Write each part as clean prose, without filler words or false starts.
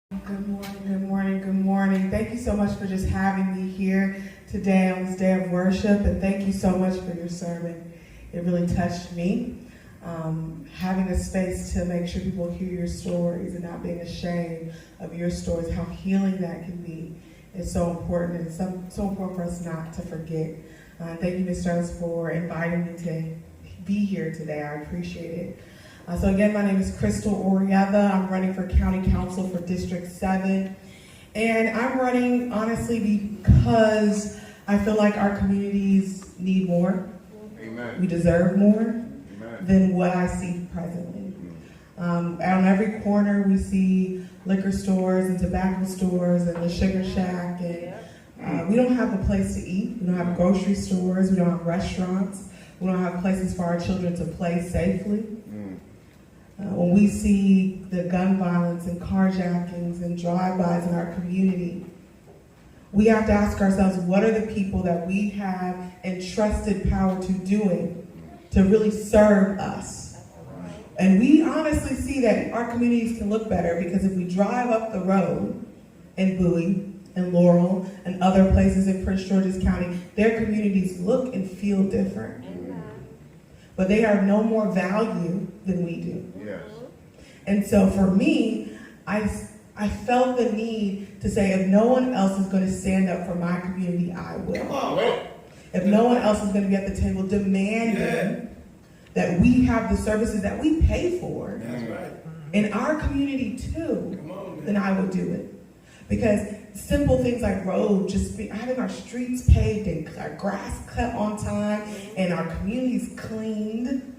Good morning, good morning, good morning. Thank you so much for just having me here today on this day of worship, and thank you so much for your sermon. It really touched me. Having a space to make sure people hear your stories and not being ashamed of your stories, how healing that can be, is so important, and it's so important for us not to forget. Thank you, Ms. Jones, for inviting me to be here today. I appreciate it. So again, my name is Crystal Orietta. I'm running for County Council for District 7. And I'm running, honestly, because I feel like our communities need more. Amen. We deserve more Amen. Than what I see presently. On every corner, we see liquor stores and tobacco stores and the Sugar Shack. And we don't have a place to eat. We don't have grocery stores. We don't have restaurants. We don't have places for our children to play safely. When we see the gun violence and carjackings and drive-bys in our community, we have to ask ourselves, what are the people that we have entrusted power to doing to really serve us? And we honestly see that our communities can look better because if we drive up the road in Bowie and Laurel and other places in Prince George's County, their communities look and feel different. But they have no more value than we do. Yes. And so for me, I felt the need to say, if no one else is going to stand up for my community, I will. Come on. If no one else is going to be at the table demanding that we have the services that we pay for in our community too, then I would do it. Because simple things like road, having our streets paved and our grass cut on time and our communities cleaned,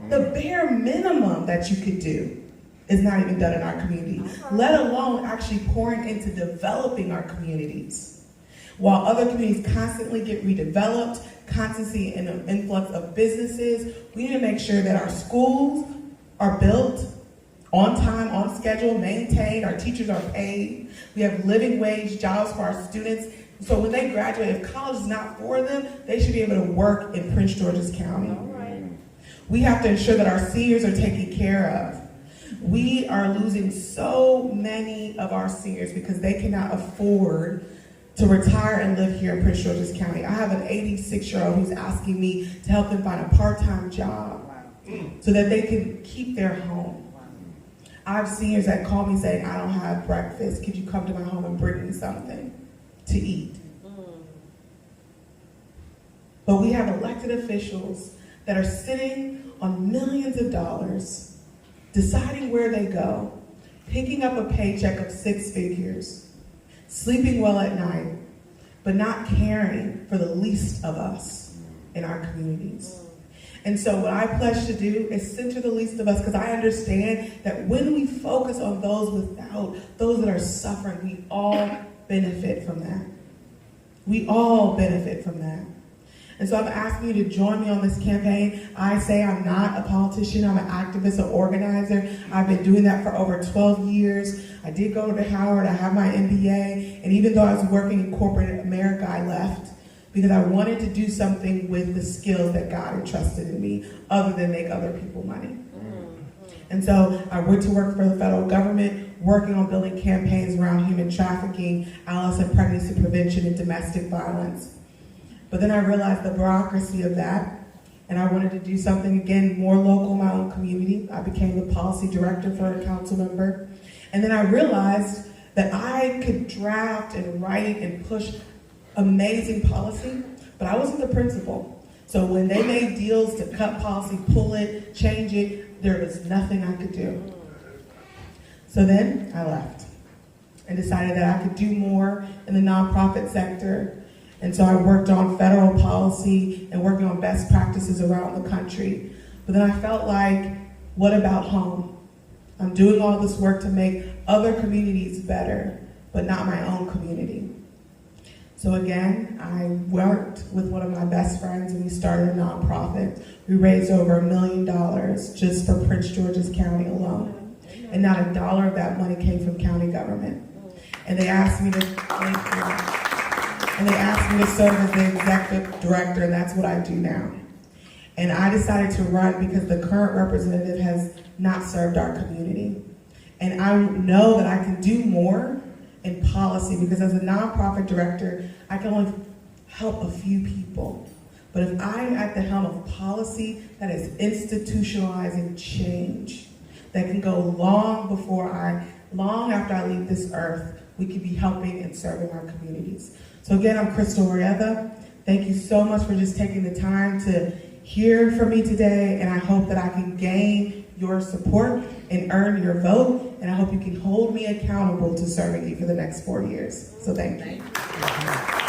the bare minimum that you could do is not even done in our community, let alone actually pouring into developing our communities. While other communities constantly get redeveloped, constantly in an influx of businesses, we need to make sure that our schools are built on time, on schedule, maintained, our teachers are paid, we have living wage jobs for our students. So when they graduate, if college is not for them, they should be able to work in Prince George's County. We have to ensure that our seniors are taken care of. We are losing so many of our seniors because they cannot afford to retire and live here in Prince George's County. I have an 86-year-old who's asking me to help them find a part-time job so that they can keep their home. I have seniors that call me saying, I don't have breakfast. Could you come to my home and bring me something to eat? But we have elected officials that are sitting on millions of dollars, deciding where they go, picking up a paycheck of 6 figures, sleeping well at night, but not caring for the least of us in our communities. And so what I pledge to do is center the least of us, because I understand that when we focus on those without, those that are suffering, we all benefit from that. We all benefit from that. And so I'm asking you to join me on this campaign. I say I'm not a politician, I'm an activist, an organizer. I've been doing that for over 12 years. I did go to Howard, I have my MBA, and even though I was working in corporate America, I left because I wanted to do something with the skills that God entrusted in me other than make other people money. And so I went to work for the federal government, working on building campaigns around human trafficking, adolescent pregnancy prevention, and domestic violence. But then I realized the bureaucracy of that, and I wanted to do something, again, more local in my own community. I became the policy director for a council member. And then I realized that I could draft and write and push amazing policy, but I wasn't the principal. So when they made deals to cut policy, pull it, change it, there was nothing I could do. So then I left and decided that I could do more in the nonprofit sector. And so I worked on federal policy and working on best practices around the country. But then I felt like, what about home? I'm doing all this work to make other communities better, but not my own community. So again, I worked with one of my best friends and we started a nonprofit. We raised over $1 million just for Prince George's County alone. And not a dollar of that money came from county government. And they asked me to serve as the executive director, and that's what I do now. And I decided to run because the current representative has not served our community. And I know that I can do more in policy, because as a nonprofit director, I can only help a few people. But if I'm at the helm of policy that is institutionalizing change, that can go long after I leave this earth, we can be helping and serving our communities. So again, I'm Crystal Arrieta. Thank you so much for just taking the time to hear from me today, and I hope that I can gain your support and earn your vote, and I hope you can hold me accountable to serving you for the next 4 years. So thank you.